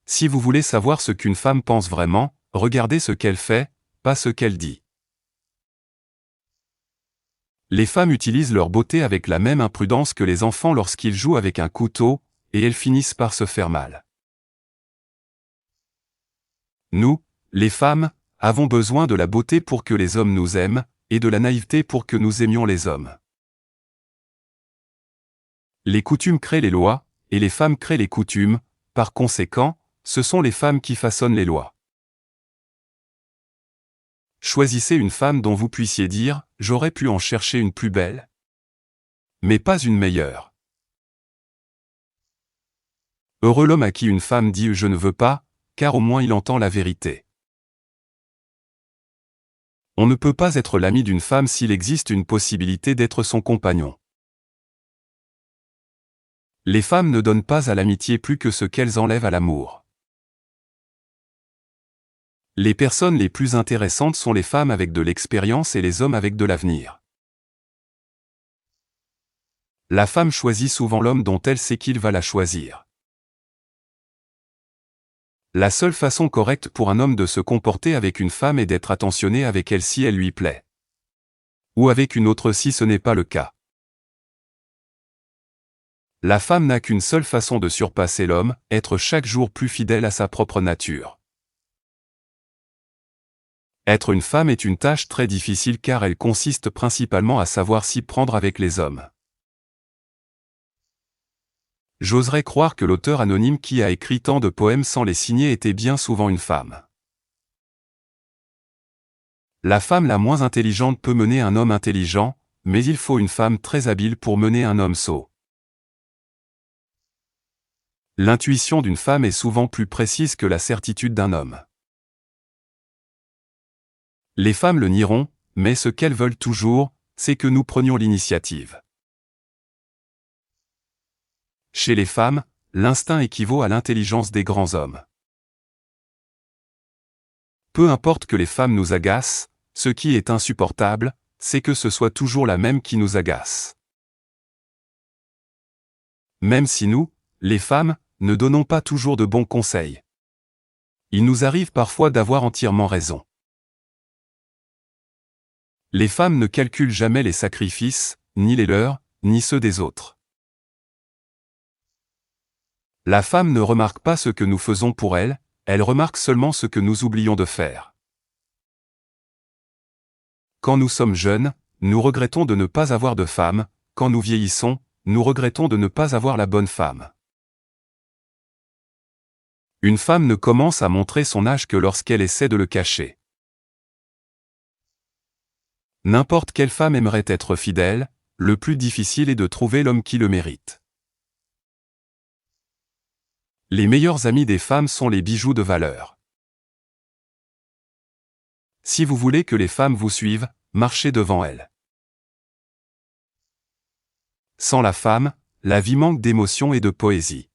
Si vous voulez savoir ce qu'une femme pense vraiment, regardez ce qu'elle fait, pas ce qu'elle dit. Les femmes utilisent leur beauté avec la même imprudence que les enfants lorsqu'ils jouent avec un couteau, et elles finissent par se faire mal. Nous, les femmes, avons besoin de la beauté pour que les hommes nous aiment, et de la naïveté pour que nous aimions les hommes. Les coutumes créent les lois, et les femmes créent les coutumes, par conséquent, ce sont les femmes qui façonnent les lois. Choisissez une femme dont vous puissiez dire « j'aurais pu en chercher une plus belle », mais pas une meilleure. Heureux l'homme à qui une femme dit « je ne veux pas », car au moins il entend la vérité. On ne peut pas être l'ami d'une femme s'il existe une possibilité d'être son compagnon. Les femmes ne donnent pas à l'amitié plus que ce qu'elles enlèvent à l'amour. Les personnes les plus intéressantes sont les femmes avec de l'expérience et les hommes avec de l'avenir. La femme choisit souvent l'homme dont elle sait qu'il va la choisir. La seule façon correcte pour un homme de se comporter avec une femme est d'être attentionné avec elle si elle lui plaît. Ou avec une autre si ce n'est pas le cas. La femme n'a qu'une seule façon de surpasser l'homme, être chaque jour plus fidèle à sa propre nature. Être une femme est une tâche très difficile car elle consiste principalement à savoir s'y prendre avec les hommes. J'oserais croire que l'auteur anonyme qui a écrit tant de poèmes sans les signer était bien souvent une femme. La femme la moins intelligente peut mener un homme intelligent, mais il faut une femme très habile pour mener un homme sot. L'intuition d'une femme est souvent plus précise que la certitude d'un homme. Les femmes le nieront, mais ce qu'elles veulent toujours, c'est que nous prenions l'initiative. Chez les femmes, l'instinct équivaut à l'intelligence des grands hommes. Peu importe que les femmes nous agacent, ce qui est insupportable, c'est que ce soit toujours la même qui nous agace. Même si nous, les femmes, ne donnons pas toujours de bons conseils. Il nous arrive parfois d'avoir entièrement raison. Les femmes ne calculent jamais les sacrifices, ni les leurs, ni ceux des autres. La femme ne remarque pas ce que nous faisons pour elle, elle remarque seulement ce que nous oublions de faire. Quand nous sommes jeunes, nous regrettons de ne pas avoir de femme, quand nous vieillissons, nous regrettons de ne pas avoir la bonne femme. Une femme ne commence à montrer son âge que lorsqu'elle essaie de le cacher. N'importe quelle femme aimerait être fidèle, le plus difficile est de trouver l'homme qui le mérite. Les meilleurs amis des femmes sont les bijoux de valeur. Si vous voulez que les femmes vous suivent, marchez devant elles. Sans la femme, la vie manque d'émotion et de poésie.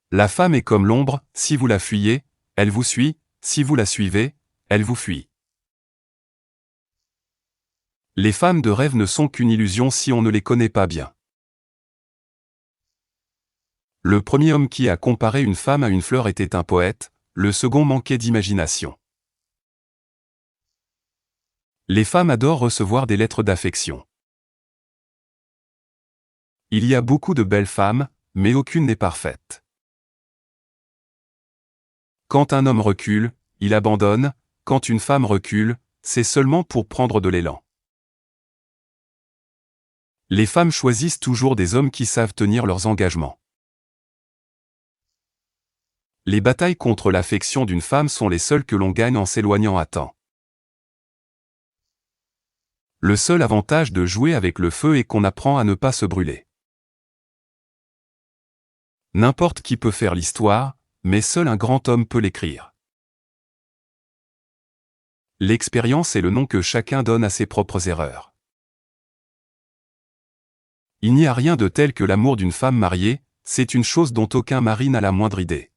La femme est comme l'ombre, si vous la fuyez, elle vous suit, si vous la suivez, elle vous fuit. Les femmes de rêve ne sont qu'une illusion si on ne les connaît pas bien. Le premier homme qui a comparé une femme à une fleur était un poète, le second manquait d'imagination. Les femmes adorent recevoir des lettres d'affection. Il y a beaucoup de belles femmes, mais aucune n'est parfaite. Quand un homme recule, il abandonne, quand une femme recule, c'est seulement pour prendre de l'élan. Les femmes choisissent toujours des hommes qui savent tenir leurs engagements. Les batailles contre l'affection d'une femme sont les seules que l'on gagne en s'éloignant à temps. Le seul avantage de jouer avec le feu est qu'on apprend à ne pas se brûler. N'importe qui peut faire l'histoire, mais seul un grand homme peut l'écrire. L'expérience est le nom que chacun donne à ses propres erreurs. Il n'y a rien de tel que l'amour d'une femme mariée, c'est une chose dont aucun mari n'a la moindre idée.